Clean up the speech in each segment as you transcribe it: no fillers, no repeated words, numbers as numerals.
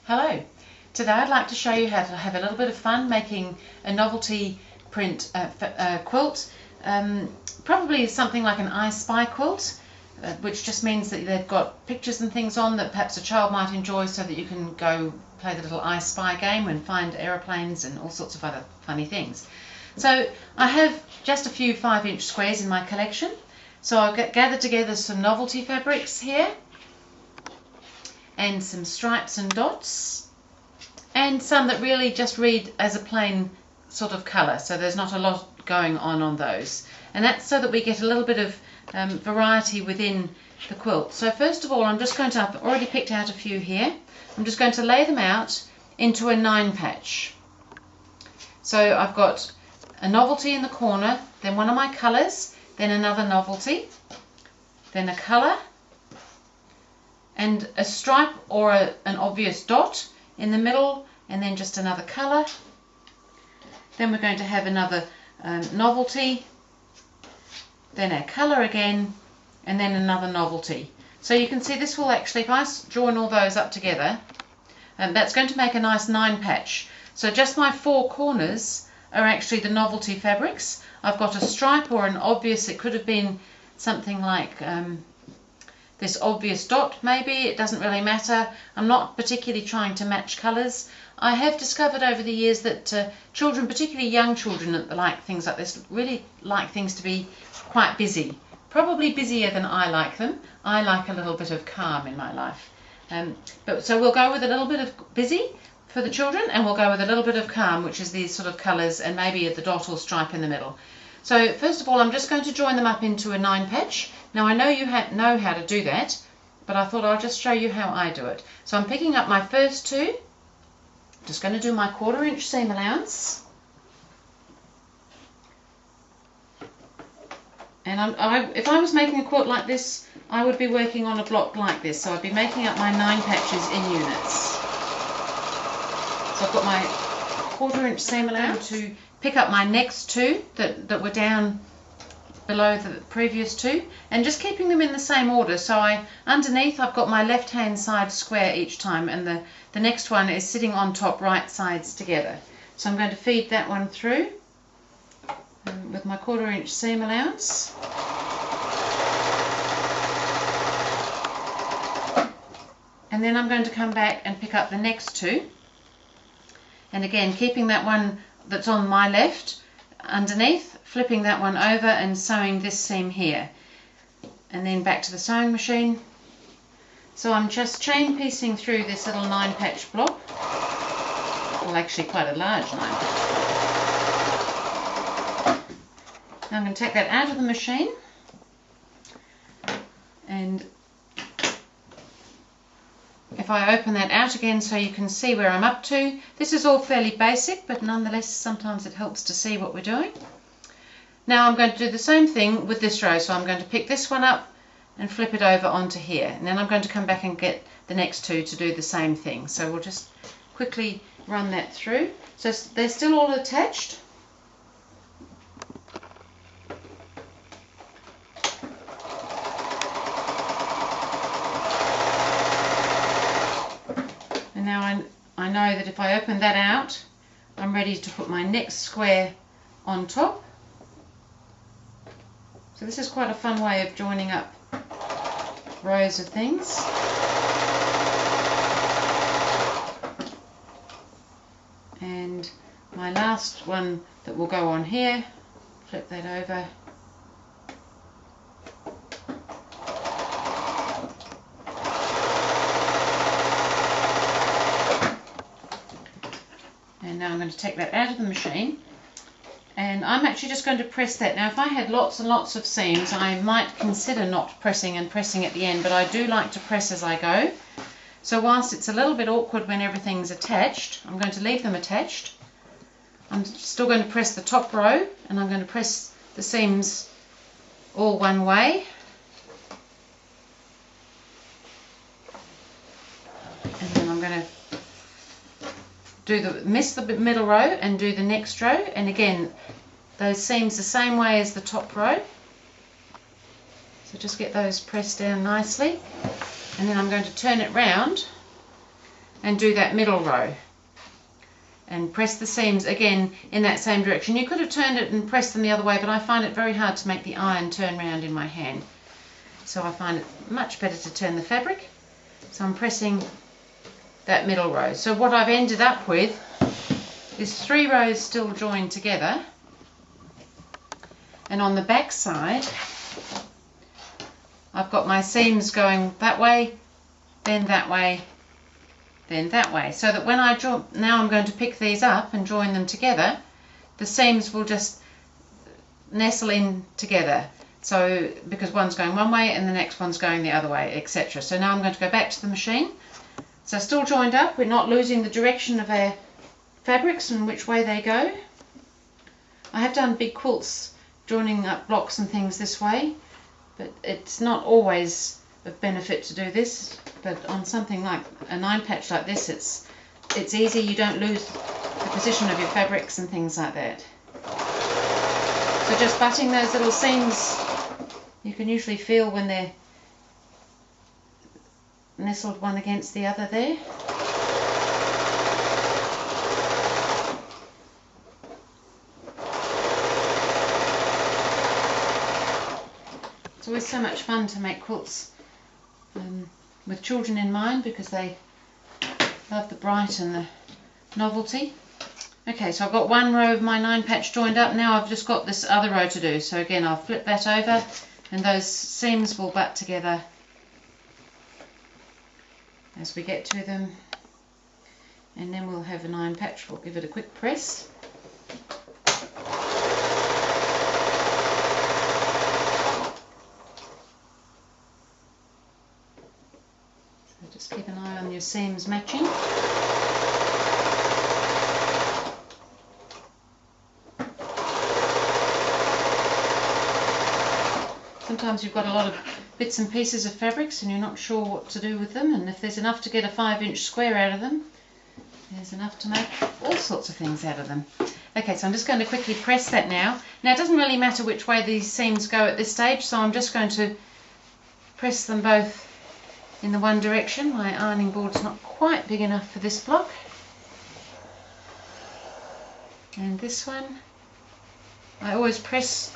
Hello, today I'd like to show you how to have a little bit of fun making a novelty print quilt, probably something like an I Spy quilt, which just means that they've got pictures and things on that perhaps a child might enjoy, so that you can go play the little I Spy game and find aeroplanes and all sorts of other funny things. So I have just a few 5-inch squares in my collection, so I've gathered together some novelty fabrics here, and some stripes and dots, and some that really just read as a plain sort of colour, so there's not a lot going on those, and that's so that we get a little bit of variety within the quilt. So first of all, I've already picked out a few here. I'm just going to lay them out into a 9 patch. So I've got a novelty in the corner, then one of my colours, then another novelty, then a colour, and a stripe or an obvious dot in the middle, and then just another colour. Then we're going to have another novelty, then a colour again, and then another novelty. So you can see this will actually, if I join all those up together, that's going to make a nice 9 patch. So just my 4 corners are actually the novelty fabrics. I've got a stripe or an obvious, it could have been something like this obvious dot maybe, it doesn't really matter. I'm not particularly trying to match colours. I have discovered over the years that children, particularly young children that like things like this, really like things to be quite busy. Probably busier than I like them. I like a little bit of calm in my life. So we'll go with a little bit of busy for the children, and we'll go with a little bit of calm, which is these sort of colours, and maybe the dot or stripe in the middle. So first of all, I'm just going to join them up into a 9 patch. Now I know you know how to do that, but I thought I'll just show you how I do it. So I'm picking up my first 2, just going to do my 1/4 inch seam allowance, and if I was making a quilt like this, I would be working on a block like this, so I'd be making up my 9 patches in units. So I've got my 1/4 inch seam allowance to pick up my next 2 that were down below the previous 2, and just keeping them in the same order. So underneath I've got my left hand side square each time, and the next one is sitting on top, right sides together. So I'm going to feed that one through with my 1/4 inch seam allowance. And then I'm going to come back and pick up the next 2, and again keeping that one that's on my left underneath, flipping that one over and sewing this seam here, and then back to the sewing machine. So I'm just chain piecing through this little 9 patch block, well actually quite a large 9 patch. Now I'm going to take that out of the machine, and if I open that out again so you can see where I'm up to, this is all fairly basic, but nonetheless sometimes it helps to see what we're doing. Now I'm going to do the same thing with this row, so I'm going to pick this one up and flip it over onto here, and then I'm going to come back and get the next 2 to do the same thing. So we'll just quickly run that through. So they're still all attached. Now I know that if I open that out, I'm ready to put my next square on top. So this is quite a fun way of joining up rows of things. And my last one that will go on here, flip that over. And now I'm going to take that out of the machine, and I'm actually just going to press that. Now if I had lots and lots of seams, I might consider not pressing and pressing at the end, but I do like to press as I go. So whilst it's a little bit awkward when everything's attached, I'm going to leave them attached. I'm still going to press the top row, and I'm going to press the seams all one way. And then I'm going to miss the middle row and do the next row, and again those seams the same way as the top row. So just get those pressed down nicely, and then I'm going to turn it round and do that middle row and press the seams again in that same direction. You could have turned it and pressed them the other way, but I find it very hard to make the iron turn round in my hand, so I find it much better to turn the fabric. So I'm pressing that middle row. So what I've ended up with is 3 rows still joined together, and on the back side I've got my seams going that way, then that way, then that way, so that when I draw, now I'm going to pick these up and join them together, the seams will just nestle in together. So because one's going one way and the next one's going the other way, etc. So now I'm going to go back to the machine. So still joined up, we're not losing the direction of our fabrics and which way they go. I have done big quilts joining up blocks and things this way, but it's not always of benefit to do this. But on something like a 9-patch like this, it's easy. You don't lose the position of your fabrics and things like that. So just butting those little seams, you can usually feel when they're nestled one against the other there. It's always so much fun to make quilts with children in mind, because they love the bright and the novelty. Okay, so I've got 1 row of my 9-patch joined up. Now I've just got this other row to do. So again, I'll flip that over and those seams will butt together as we get to them, and then we'll have a 9-patch. We'll give it a quick press. So just keep an eye on your seams matching. Sometimes you've got a lot of bits and pieces of fabrics and you're not sure what to do with them, and if there's enough to get a 5-inch square out of them, there's enough to make all sorts of things out of them. Okay, so I'm just going to quickly press that now. Now it doesn't really matter which way these seams go at this stage, so I'm just going to press them both in the one direction. My ironing board's not quite big enough for this block. And this one, I always press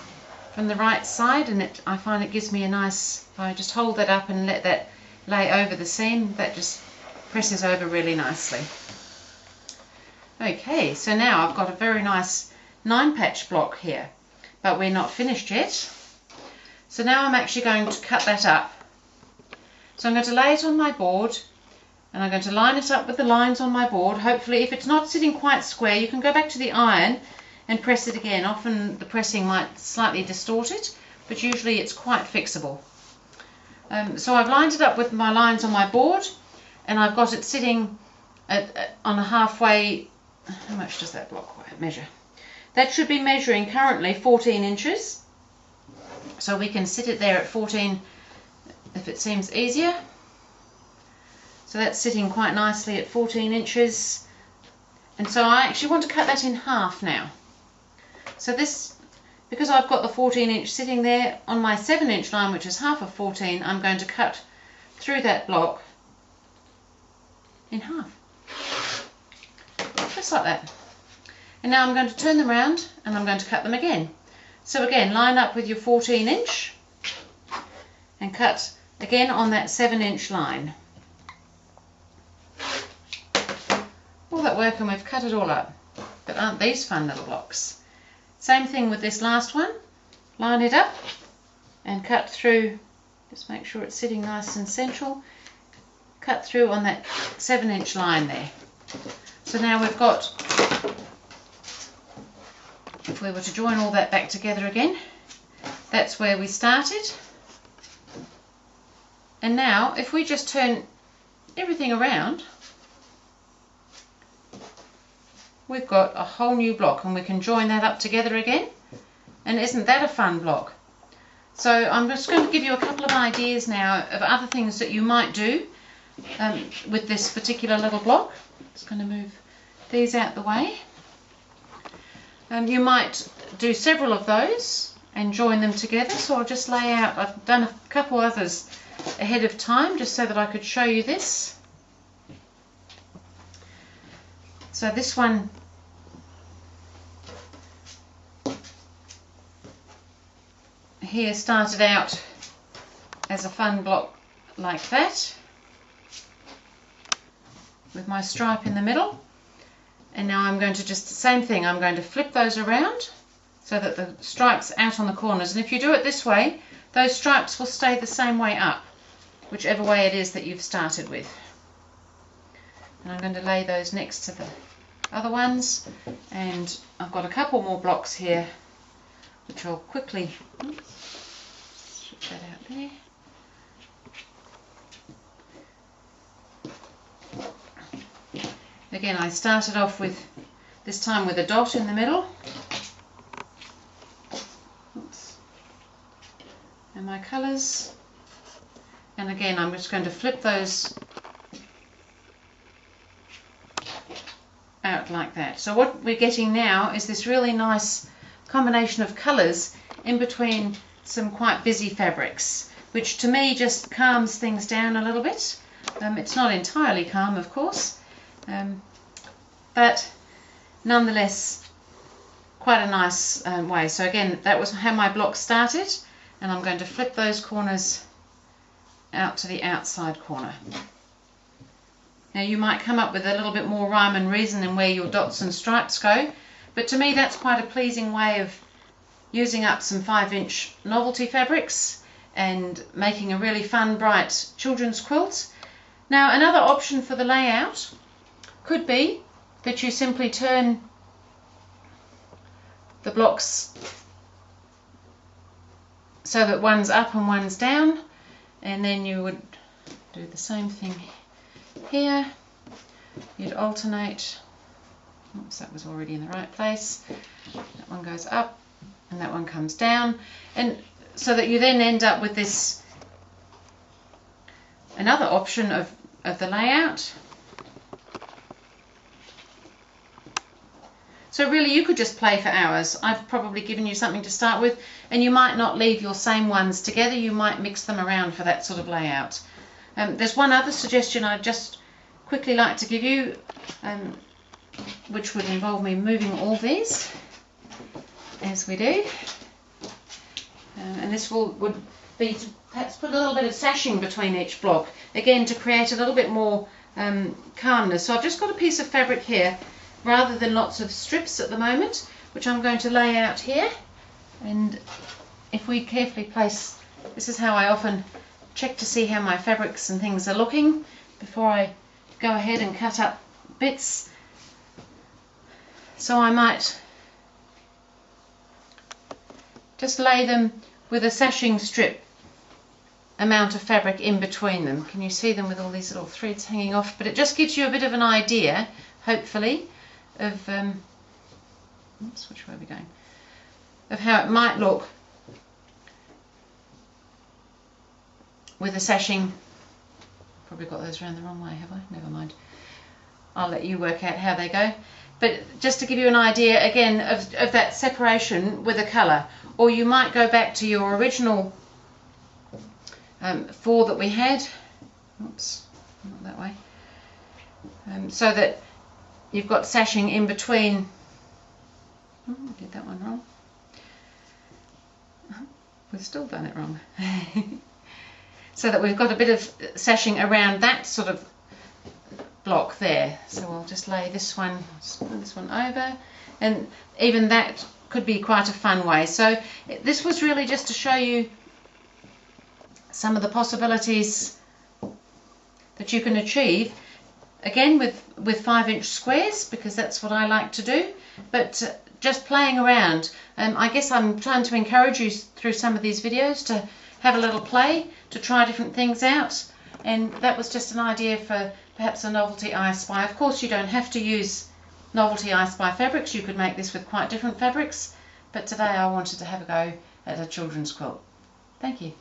from the right side, and I find it gives me a nice, if I just hold that up and let that lay over the seam, that just presses over really nicely. Okay, so now I've got a very nice 9-patch block here, but we're not finished yet. So now I'm actually going to cut that up. So I'm going to lay it on my board, and I'm going to line it up with the lines on my board. Hopefully, if it's not sitting quite square, you can go back to the iron and press it again. Often the pressing might slightly distort it, but usually it's quite fixable. So I've lined it up with my lines on my board, and I've got it sitting on a halfway. How much does that block measure? That should be measuring currently 14 inches. So we can sit it there at 14 if it seems easier. So that's sitting quite nicely at 14 inches. And so I actually want to cut that in half now. So this, because I've got the 14-inch sitting there on my 7-inch line, which is half of 14, I'm going to cut through that block in half. Just like that. And now I'm going to turn them around and I'm going to cut them again. So again, line up with your 14-inch and cut again on that 7-inch line. All that work and we've cut it all up. But aren't these fun little blocks? Same thing with this last one. Line it up and cut through, just make sure it's sitting nice and central. Cut through on that 7-inch line there. So now we've got, if we were to join all that back together again, that's where we started. And now if we just turn everything around, we've got a whole new block, and we can join that up together again. And isn't that a fun block? So I'm just going to give you a couple of ideas now of other things that you might do with this particular little block. Just going to move these out the way. You might do several of those and join them together. So I'll just lay out, I've done a couple others ahead of time just so that I could show you this. So this one here started out as a fun block like that, with my stripe in the middle, and now I'm going to just the same thing, I'm going to flip those around so that the stripes out on the corners, and if you do it this way, those stripes will stay the same way up, whichever way it is that you've started with. And I'm going to lay those next to the other ones, and I've got a couple more blocks here which I'll quickly switch that out there. Again, I started off with, this time with a dot in the middle. Oops. And my colours. And again, I'm just going to flip those out like that. So what we're getting now is this really nice combination of colours in between some quite busy fabrics, which to me just calms things down a little bit. It's not entirely calm, of course. But nonetheless quite a nice way. So again, that was how my block started, and I'm going to flip those corners out to the outside corner. Now you might come up with a little bit more rhyme and reason in where your dots and stripes go, but to me that's quite a pleasing way of using up some 5-inch novelty fabrics and making a really fun, bright children's quilt. Now another option for the layout could be that you simply turn the blocks so that one's up and one's down, and then you would do the same thing here. You'd alternate. Oops, that was already in the right place. That one goes up and that one comes down, and so that you then end up with this another option of the layout. So really you could just play for hours. I've probably given you something to start with, and you might not leave your same ones together, you might mix them around for that sort of layout. There's one other suggestion I'd just quickly like to give you, which would involve me moving all these as we do. And this would be to perhaps put a little bit of sashing between each block, again to create a little bit more calmness. So I've just got a piece of fabric here, rather than lots of strips at the moment, which I'm going to lay out here. And if we carefully place, this is how I often check to see how my fabrics and things are looking before I go ahead and cut up bits. So I might just lay them with a sashing strip amount of fabric in between them. Can you see them with all these little threads hanging off? But it just gives you a bit of an idea, hopefully, of oops, which way are we going? Of how it might look with the sashing. Probably got those around the wrong way, have I? Never mind. I'll let you work out how they go. But just to give you an idea again of that separation with a colour, or you might go back to your original 4 that we had. Oops, not that way. So that you've got sashing in between. Oh, I did that one wrong. We've still done it wrong. So that we've got a bit of sashing around that sort of block there. So I'll just lay this one over, and even that could be quite a fun way. So this was really just to show you some of the possibilities that you can achieve, again with 5-inch squares, because that's what I like to do, but just playing around. I guess I'm trying to encourage you through some of these videos to have a little play, to try different things out, and that was just an idea for perhaps a Novelty I Spy. Of course you don't have to use Novelty I Spy fabrics, you could make this with quite different fabrics, but today I wanted to have a go at a children's quilt. Thank you.